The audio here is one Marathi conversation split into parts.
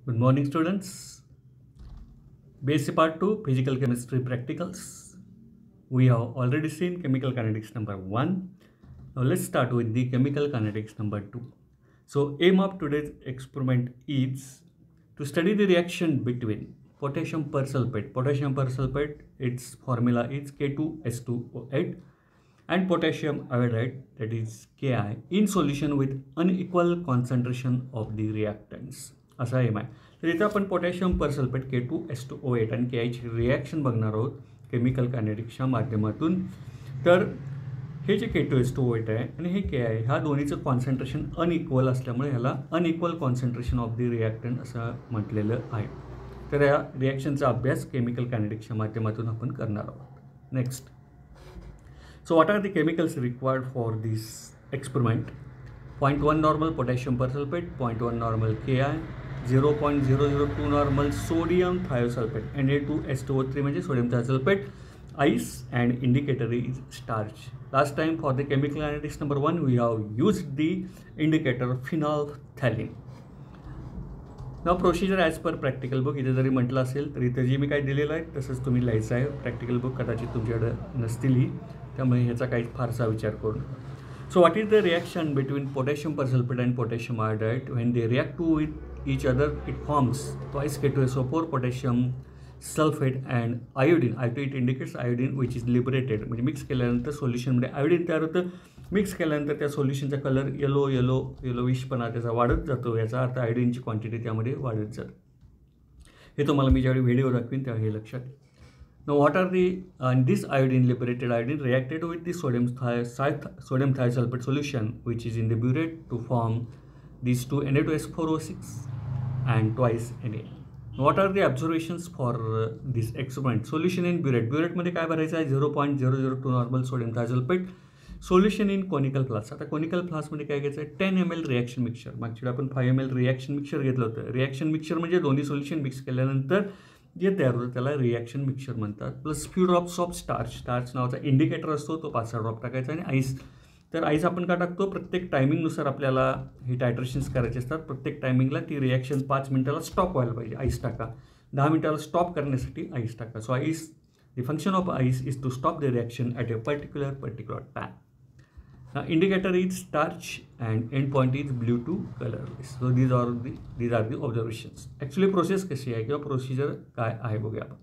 Good morning, students. Basic Part 2 Physical Chemistry Practicals. We have already seen Chemical Kinetics number 1. Now let's start with the Chemical Kinetics number 2. So aim of today's experiment is to study the reaction between potassium persulfate. Potassium persulfate, its formula is K2S2O8, and potassium iodide, that is Ki, in solution with unequal concentration of the reactants. असा एम आहे. तर इथं आपण पोटॅशियम परसल्फेट K2S2O8 आणि केआयची रिॲक्शन बघणार आहोत केमिकल कायनेटिक्सच्या माध्यमातून. तर हे जे K2S2O8 आहे आणि हे के आहे, ह्या दोन्हीचं कॉन्सन्ट्रेशन अनइक्वल असल्यामुळे ह्याला unequal concentration of the reactant असं म्हटलेलं आहे. तर या रिॲक्शनचा अभ्यास केमिकल कायनेटिक्सच्या माध्यमातून आपण करणार आहोत. Next, so what are the chemicals required for this experiment? 0.1 normal potassium persulfate, 0.1 normal Ki, 0.002 normal sodium thiosulfate, Na2S2O3 म्हणजे sodium thiosulfate, ice, and indicator is starch. Last time for the chemical kinetics number 1 we have used the indicator phenolphthalein. Now procedure as per practical book. इथे जरी म्हटलं असेल तर इथे जी मी काय दिलेलं आहे तसंच तुम्ही लिहायचं आहे. प्रॅक्टिकल बुक कदाचित तुमच्याकडे नसतीलही, त्यामुळे ह्याचा काही फारसा विचार करू नका. So what is the reaction between potassium persulfate and potassium iodide? When they react to with each other it forms twice K2SO4 potassium sulfate and iodine. It indicates iodine which is liberated. म्हणजे मिक्स केल्यानंतर सोल्युशनमध्ये आयोडीन तयार होतं. मिक्स केल्यानंतर त्या सोल्युशनचा कलर येलोविशपणा त्याचा वाढत जातो. याचा अर्थ आयोडीनची क्वांटिटी त्यामध्ये वाढत जाते. हे तुम्हाला मी ज्यावेळी व्हिडिओ दाखवीन तेव्हा हे लक्षात. Now what are the this iodine, liberated iodine, reacted with the sodium thiosulfate solution which is in the burette to form these two Na2S4O6 and twice Na. What are the observations for this experiment? Solution in burette. Burette मध्ये काय भरायचं आहे? 0.002 normal sodium thiosulphate. Solution in conical flask. आता कोनिकल फ्लास्कमध्ये काय घ्यायचं आहे? 10 ml रिॲक्शन मिक्सचर. मागच्या वेळी आपण 5 ml रिॲक्शन मिक्सचर घेतलं होतं. रिॲक्शन मिक्सचर म्हणजे दोन्ही सोल्युशन मिक्स केल्यानंतर जे तयार होतं त्याला रिॲक्शन मिक्सचर म्हणतात. Plus few drops of starch. Starch नावाचा इंडिकेटर असतो, तो 5-6 ड्रॉप टाकायचा. आणि आईस. तर आईस आपण का टाकतो? प्रत्येक टायमिंगनुसार आपल्याला ही टायट्रेशन्स करायचे असतात. प्रत्येक टायमिंगला ती रिॲक्शन 5 मिनिटाला स्टॉप व्हायला पाहिजे. आईस टाका. 10 मिनिटाला स्टॉप करण्यासाठी आईस टाका. So ice, the function of ice is to stop the reaction at a particular time. Indicator is starch and end point is blue to colorless. So these are the observations. Actually process कशी आहे किंवा प्रोसिजर काय आहे बघूया आपण.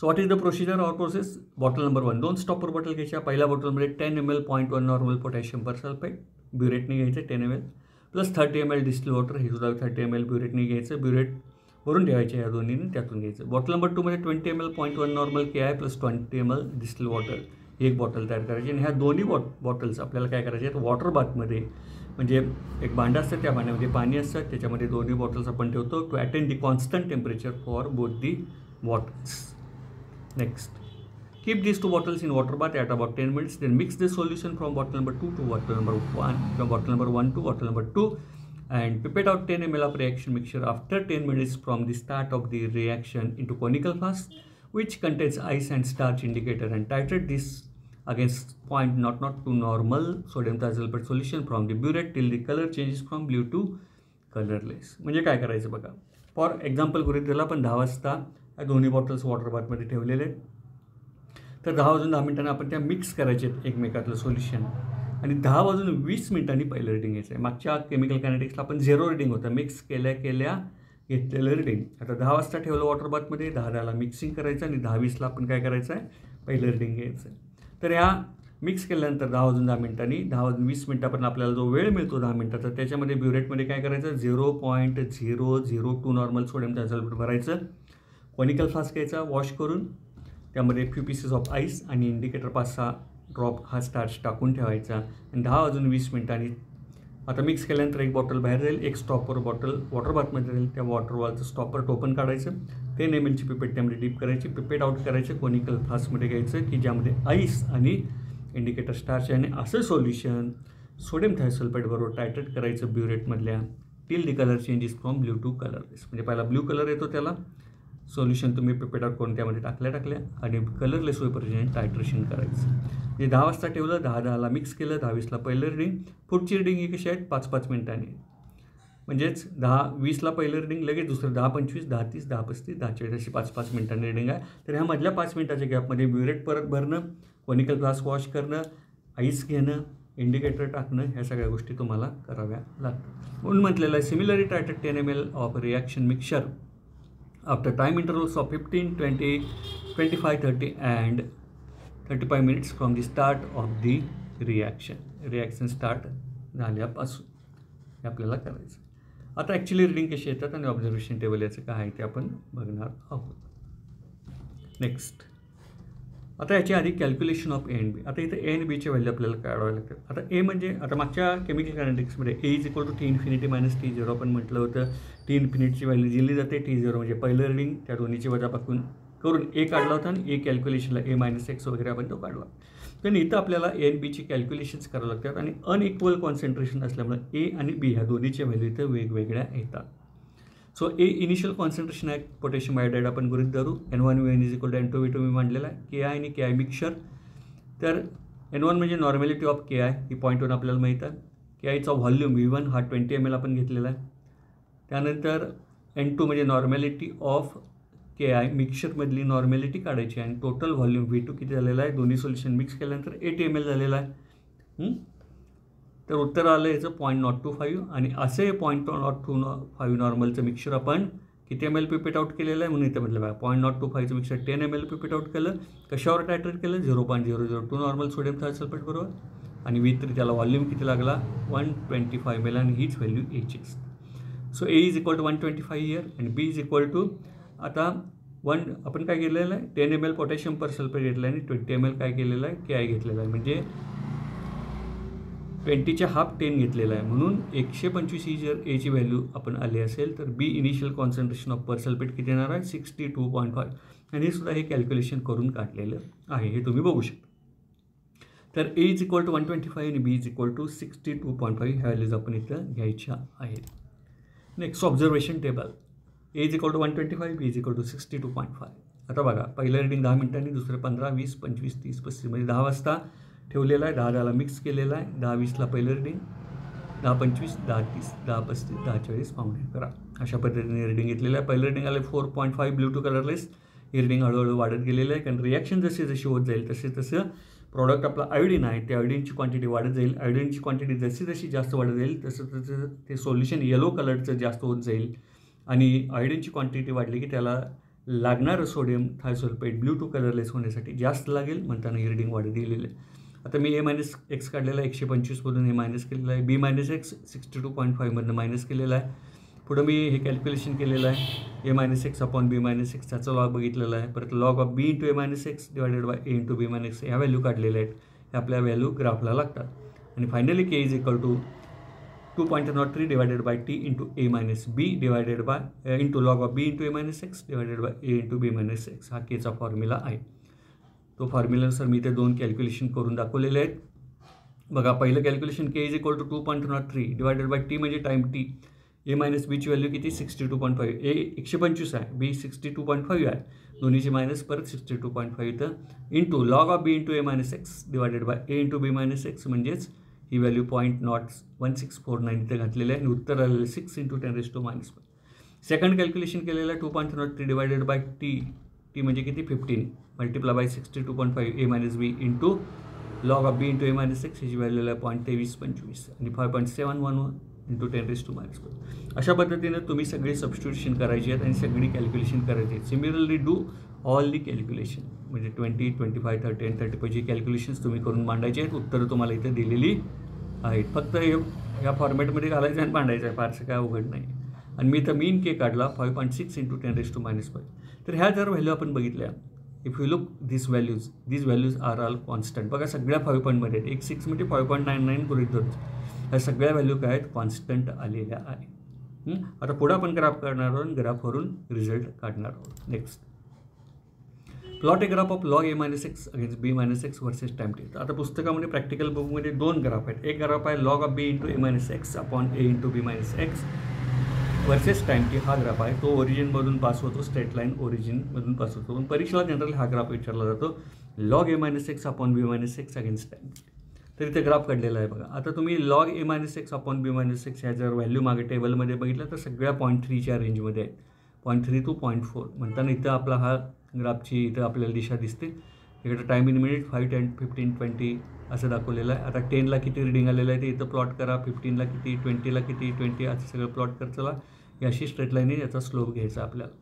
So what is the procedure or process? Bottle number 1. 2 stopper bottle घ्यायच्या. पहिल्या बॉटलमध्ये 10 ml 0.1 नॉर्मल पोटॅशियम परसल्फेट ब्युरेटने घ्यायचं 10 ml plus 30 ml distil water. हे सुद्धा 30 ml ब्युरेटने घ्यायचं. ब्युरेट भरून ठेवायचे या दोन्हीने, त्यातून घ्यायचं. बॉटल नंबर 2 मध्ये 20 ml 0.1 normal Ki plus 20 ml distil water. एक बॉटल तयार करायची. आणि ह्या दोन्ही बॉटल्स आपल्याला काय करायचे आहेत? वॉटर बाथमध्ये, म्हणजे एक भांडं असतं, त्या भांड्यामध्ये पाणी असतं, त्याच्यामध्ये दोन्ही बॉटल्स आपण ठेवतो to attend the constant temperature for both the bottles. Next, keep these 2 bottles in water bath at about 10 minutes. Then mix the solution from bottle number 2 to bottle number 1, from bottle number 1 to bottle number 2, and pipette out 10 ml of reaction mixture after 10 minutes from the start of the reaction into conical flask which contains ice and starch indicator, and titrate this against 0.002 normal sodium thiosulfate solution from the burette till the color changes from blue to colorless. म्हणजे काय करायचं बघा. फॉर एक्झाम्पल गृहीत धरला आपण 10 वाजता या दोन्ही बॉटल्स वॉटर बाथमध्ये ठेवलेले आहेत. तर 10 वाजून 10 मिनिटांनी आपण त्या मिक्स करायचे आहेत एकमेकातलं सोल्युशन. आणि 10 वाजून 20 मिनिटांनी पहिलं रिडिंग घ्यायचं आहे. मागच्या केमिकल कायनेटिक्सला आपण 0 रिडिंग होतं, मिक्स केल्या घेतलेलं रिडिंग. आता 10 वाजता ठेवलं वॉटर बाथमध्ये, 10-10ला मिक्सिंग करायचं आणि 10-20ला आपण काय करायचं आहे? पहिलं रिडिंग घ्यायचं आहे. तर ह्या मिक्स केल्यानंतर 10 वाजून 10 मिनिटांनी 10 वाजून 20 मिनिटापर्यंत आपल्याला जो वेळ मिळतो 10 मिनिटाचा, त्याच्यामध्ये ब्युरेटमध्ये काय करायचं? 0.002 नॉर्मल सोडियम थायसल्फेट भरायचं. कोनिकल फ्लास्क घ्यायचा, वॉश करून त्यामध्ये फ्यू पीसेस ऑफ आईस आणि इंडिकेटर 5-6 ड्रॉप हा स्टार्च टाकून ठेवायचा. आणि 10 वाजून 20 मिनिटांनी आता मिक्स केल्यानंतर एक बॉटल बाहेर जाईल, एक स्टॉपर बॉटल वॉटर बाथमध्ये राहील. त्या वॉटरवॉलचं स्टॉपर टोपन काढायचं, 10 ml पिपेट त्यामध्ये डीप करायची, पिपेट आउट करायचे, कोनिकल फ्लास्कमध्ये घ्यायचं की ज्यामध्ये आईस आणि इंडिकेटर स्टार्च आहे. आणि असं सोल्युशन सोडियम थायसल्फेट बरोबर टायट्रेट करायचं ब्युरेटमधल्या till the colour changes from blue to colourless. म्हणजे पहिला ब्ल्यू कलर येतो त्याला सोल्युशन तुम्ही पिपेट आउट करून त्यामध्ये टाकल्या आणि कलरलेस होईपर्यंत टायट्रेशन करायचं. म्हणजे 10 वाजता ठेवलं, 10-10ला मिक्स केलं, 10-20ला पहिलं रिडिंग. पुढची रिडिंग ही कशी आहेत? 5-5 मिनिटांनी. म्हणजेच 10-20ला पहिलं रिडिंग, लगेच दुसरं 10-25, 10-30, 10-35, 10-40 अशी 5-5 मिनिटांनी रिडिंग आहे. तर ह्या मधल्या 5 मिनिटाच्या गॅपमध्ये ब्युरेट परत भरणं, कोनिकल फ्लास्क वॉश करणं, आईस घेणं, इंडिकेटर टाकणं, ह्या सगळ्या गोष्टी तुम्हाला कराव्या लागतात. म्हणून म्हटलेलं आहे सिमिलरली टायटेड 10 ml of reaction mixture after time intervals of 15, 20, 25, 30 and 35 minutes from the start of the reaction start झाल्यापासून हे आपल्याला करायचं. आता ॲक्च्युली रिडिंग कशी येतात आणि ऑब्झर्वेशन टेबल याचं काय आहे ते आपण बघणार आहोत. नेक्स्ट, आता याच्या आधी कॅल्क्युलेशन ऑफ ए अँड बी. आता इथं ए अँड बीचे व्हॅल्यू आपल्याला काढावे लागतात. आता ए म्हणजे आता मागच्या केमिकल कायनेटिक्समध्ये A is equal to T infinity minus T zero आपण म्हटलं होतं. टी इन्फिनिटीची व्हॅल्यू दिली जाते, टी झिरो म्हणजे पहिलं रिडिंग, त्या दोन्हीची वजाबाकी करून ए काढला होता आणि ए कॅल्क्युलेशनला ए मायनस एक्स वगैरे आपण तो काढला. पण इथं आपल्याला ए आणि बीची कॅल्क्युलेशन्स करावं लागतात आणि अनइक्वल कॉन्सन्ट्रेशन असल्यामुळे ए आणि बी ह्या दोन्हीच्या व्हॅल्यू इथं वेगवेगळ्या येतात. सो ए इनिशियल कॉन्सन्ट्रेशन आहे पोटॅशियम आयोडाईड आपण गृहीत धरू. N1 is equal to N2 V2 मी मांडलेला आहे. के आय आणि के आय मिक्सचर. तर N1 म्हणजे नॉर्मॅलिटी ऑफ के आय, ही पॉईंटवर आपल्याला माहीत आहे. के आयचा व्हॉल्यूम V1 हा 20 ml आपण घेतलेला आहे. त्यानंतर N2 म्हणजे नॉर्मॅलिटी ऑफ के आय, मिक्सचरमधली नॉर्मॅलिटी काढायची आणि टोटल व्हॉल्यूम V2 किती झालेला आहे, दोन्ही सोल्युशन मिक्स केल्यानंतर 8 ml झालेला आहे. तर उत्तर आलं याचं 0.025 आणि असे 0.025 नॉर्मलचं मिक्सचर आपण किती ml पिपेट आउट केलेलं आहे म्हणून इथं म्हटलं बघा 0.025चं मिक्सचर 10 ml पिपेट आउट केलं. कशावर टायट्रेट केलं, 0.002 नॉर्मल सोडियम थायसल्फेट बरोबर. आणि V3 त्याला व्हॉल्यूम किती लागला, 125 ml आणि हीच व्हॅल्यू एची असते. So A is equal to 125 here आणि बी इज इक्वल टू आता आपण काय केलेलं आहे, 10 ml पोटॅशियम पर सल्फेट घेतलं आहे आणि 20 ml काय केलेलं आहे, के आय घेतलेलं आहे. म्हणजे 20च्या हाफ 10 घेतलेला आहे म्हणून 125 ही जर एची व्हॅल्यू आपण आली असेल तर B initial concentration of persulfate किती येणार आहे, 62.5 आणि हे सुद्धा हे कॅल्क्युलेशन करून काढलेलं आहे, हे तुम्ही बघू शकता. तर ए इज इक्वल टू 125 आणि बी इज इक्वल टू 62.5 ह्या व्हॅल्यूज आपण इथं घ्यायच्या आहेत. Next observation table. A is equal to 125, B is equal to 62.5. आता बघा पहिलं रिडिंग 10 मिनिटांनी, दुसरं 15, 20, 25, 30, 35 म्हणजे 10 वाजता ठेवलेला आहे. 10-10ला मिक्स केलेला आहे. 10-20ला पहिलं रिडिंग, 10-25, 10-30, 10-35, 10-40 पावणे करा अशा पद्धतीने रिडिंग घेतलेलं आहे. पहिलं रिडिंग आलं 4.5 ब्ल्यू टू कलरलेस. हे रिडिंग हळूहळू वाढत गेलेलं आहे कारण रिॲक्शन जशी जशी होत जाईल तसं प्रॉडक्ट आपला आयोडीन आहे त्या आयोडीनची क्वांटिटी वाढत जाईल. आयोडीनची क्वांटिटी जशी जशी जास्त वाढत जाईल तसं ते सोल्युशन येलो कलरचं जास्त होत जाईल आणि आयोडीनची क्वांटिटी वाढली की त्याला लागणारं sodium thiosulphate blue to colourless होण्यासाठी जास्त लागेल, म्हणताना ही रिडिंग वाढत गेलेली आहे. आता मी ए मायनस एक्स काढलेला आहे, 125मधून हे मायनस केलेलं आहे. बी मायनस एक्स 62.5मधनं मायनस केलेलं आहे. पुढं मी हे कॅल्क्युलेशन केलेलं आहे, A minus X upon B minus X त्याचा लॉग बघितलेला आहे. परत log of B into A minus X divided by A into B minus X ह्या व्हॅल्यू काढलेल्या आहेत. हे आपल्या व्हॅल्यू ग्राफला लागतात. आणि finally K is equal to 2.03 divided by T into A minus B divided by into log of B into A minus X divided by A into B minus X हा केचा फॉर्म्युला आहे. तो फॉर्म्युलानुसार मी ते दोन कॅल्क्युलेशन करून दाखवलेले आहेत. बघा पहिलं calculation K is equal to 2.03 divided by T म्हणजे टाईम टी. ए मायनस बीची व्हॅल्यू किती 62.5, ए 125 आहे, बी 62.5 आहे, दोन्हीची मायनस परत 62.5 इथं into log of B into A minus X divided by A into B minus X म्हणजेच ही व्हॅल्यू 0.1649 इथं घातलेलं आहे आणि उत्तर आलेलं 6 इंटू 10⁻⁻⁵. सेकंड कॅल्क्युलेशन केलेलं आहे 2.03 डिवायडेड बाय टी. टी म्हणजे किती 15 multiply by 62.5 A minus B into log of B into A minus X ह्याची व्हॅल्यू आहे 0.2325 आणि 5.711 इंटू 10⁻⁻⁴. अशा पद्धतीने तुम्ही सगळी सबस्टिट्यूशन करायची आहेत आणि सगळी कॅल्क्युलेशन करायची आहेत. Similarly do all the calculation म्हणजे 20, 25, 30 आणि 35 ची कॅल्क्युलेशन्स तुम्ही करून मांडायची आहेत. उत्तरं तुम्हाला इथं दिलेली आहेत. फक्त ह्या फॉर्मॅटमध्ये घालायचं आणि मांडायचं आहे, फारसं काय अवघड नाही. आणि मी इथं मीन के काढला 5.6 इंटू 10⁻⁻⁵. तर ह्या जर व्हॅल्यू आपण बघितल्या, if you look this values are all constant. बघा सगळ्या 5 पॉईंटमध्ये आहेत. 1.6 म्हणजे 5.99 गृहीत धरतो. ह्या सगळ्या व्हॅल्यू काय आहेत, कॉन्स्टंट आलेल्या आहे. आता पुढं आपण ग्राफ काढणार आहोत, ग्राफवरून रिझल्ट काढणार आहोत. Next, plot a graph of log A minus X against B minus X versus time T. आता पुस्तकामध्ये प्रॅक्टिकल बुकमध्ये 2 ग्राफ आहेत. एक ग्राफ आहे log of B into A minus X upon A into B minus X versus time T हा ग्राफ आहे. तो ओरिजिनमधून पास होतो, स्ट्रेट लाईन ओरिजिनमधून पास होतो. पण परीक्षेला जनरल हा ग्राफ विचारला जातो log A minus X upon B minus X against time T. तर इथे ग्राफ काढलेला आहे बघा. आता तुम्ही log a-x अपॉन b-x ह्या जर व्हॅल्यू मागे टेबलमध्ये बघितलं तर सगळ्या 0.3च्या रेंजमध्ये आहेत. 0.3 to 0.4 म्हणताना इथं आपला हा ग्राफची इथं आपल्याला दिशा दिसते. इकडे टाईम इन मिनिट 5, 10, 15, 20 असं दाखवलेलं आहे. आता 10ला किती रिडिंग आलेलं आहे ते इथं प्लॉट करा, 15ला किती, 20ला किती, 20 असं सगळं प्लॉट करत चला. ही अशी स्ट्रेट लाईनने याचा स्लोप घ्यायचा आपल्याला.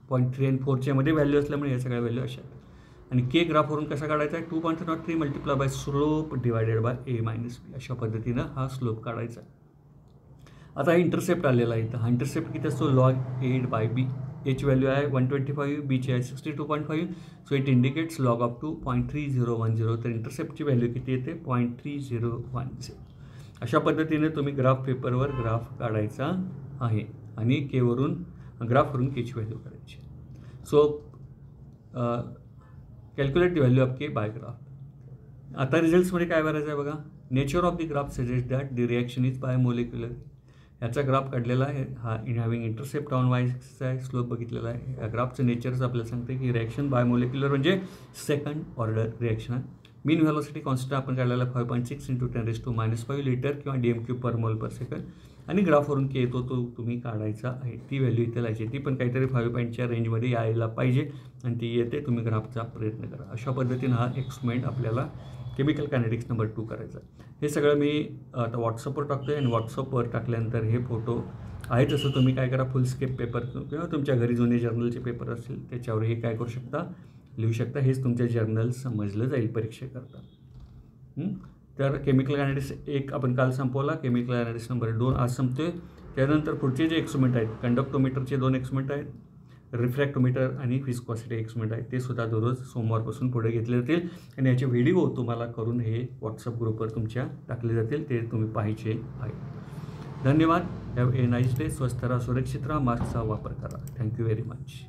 0.3 आणि 4च्या मध्ये व्हॅल्यू असल्यामुळे या सगळ्या व्हॅल्यू अशा. आणि के ग्राफवरून कसा काढायचा आहे, 2.03 multiply by slope divided by a-b अशा पद्धतीनं हा स्लोप काढायचा. आता हा इंटरसेप्ट आलेला आहे इथं. हा इंटरसेप्ट किती असतो, log a/b. एच व्हॅल्यू आहे 125, बीची आहे 62.5. So it indicates log of two 0.3010. तर इंटरसेप्टची व्हॅल्यू किती येते, 0.3010. अशा पद्धतीने तुम्ही ग्राफ पेपरवर ग्राफ काढायचा आहे आणि केवरून ग्राफवरून केची व्हॅल्यू काढायची. So calculate the value of K by graph. आता रिझल्ट्समध्ये काय करायचं आहे बघा. Nature of the graph suggest that the reaction is bimolecular. याचा ग्राफ काढलेला आहे. हा in having intercept on Y axis आहे, स्लोप बघितलेला आहे. या ग्राफचं नेचरच आपल्याला सांगते की रिॲक्शन बाय मोलिक्युलर म्हणजे सेकंड ऑर्डर रिॲक्शन आहे. मीन व्हेलॉसिटी कॉन्स्टंट आपण काढलेला 5.6 × 10⁻⁵ लिटर किंवा dm³/mol/सेकंड. आणि ग्राफवरून के येतो तो तुम्ही काढायचा आहे. ती व्हॅल्यू इथे लायची. ती पण काहीतरी 5 रेंजमध्ये यायला पाहिजे आणि ती येते. तुम्ही ग्राफचा प्रयत्न करा. अशा पद्धतीनं हा एक्सपेरिमेंट आपल्याला केमिकल कायनेटिक्स नंबर 2 करायचा. हे सगळं मी आता व्हॉट्सअपवर टाकतो आहे आणि व्हॉट्सअपवर टाकल्यानंतर हे फोटो आहे तसं तुम्ही काय करा, फुलस्केप पेपर किंवा तुमच्या घरी जुने जर्नलचे पेपर असतील त्याच्यावर हे काय करू शकता, लिहू शकता. हेच तुमच्या जर्नल समजलं जाईल परीक्षेकरता. तर केमिकल कायनेटिक्स 1 आपण काल संपवला. केमिकल कायनेटिक्स नंबर 2 आज संपतोय. त्यानंतर पुढचे जे एक्सपेरिमेंट आहेत, कंडक्टोमीटरचे 2 एक्सपेरिमेंट आहेत, रिफ्रॅक्टोमीटर आणि विस्कॉसिटी एक्सपेरिमेंट आहेत, ते सुद्धा दररोज सोमवारपासून पुढे घेतले जातील आणि याचे व्हिडिओ तुम्हाला करून हे व्हॉट्सअप ग्रुपवर तुमच्या टाकले जातील. ते तुम्ही पाहायचे आहे. धन्यवाद. Have a nice day. स्वस्थ राहा, सुरक्षित राहा, मास्कचा वापर करा. Thank you very much.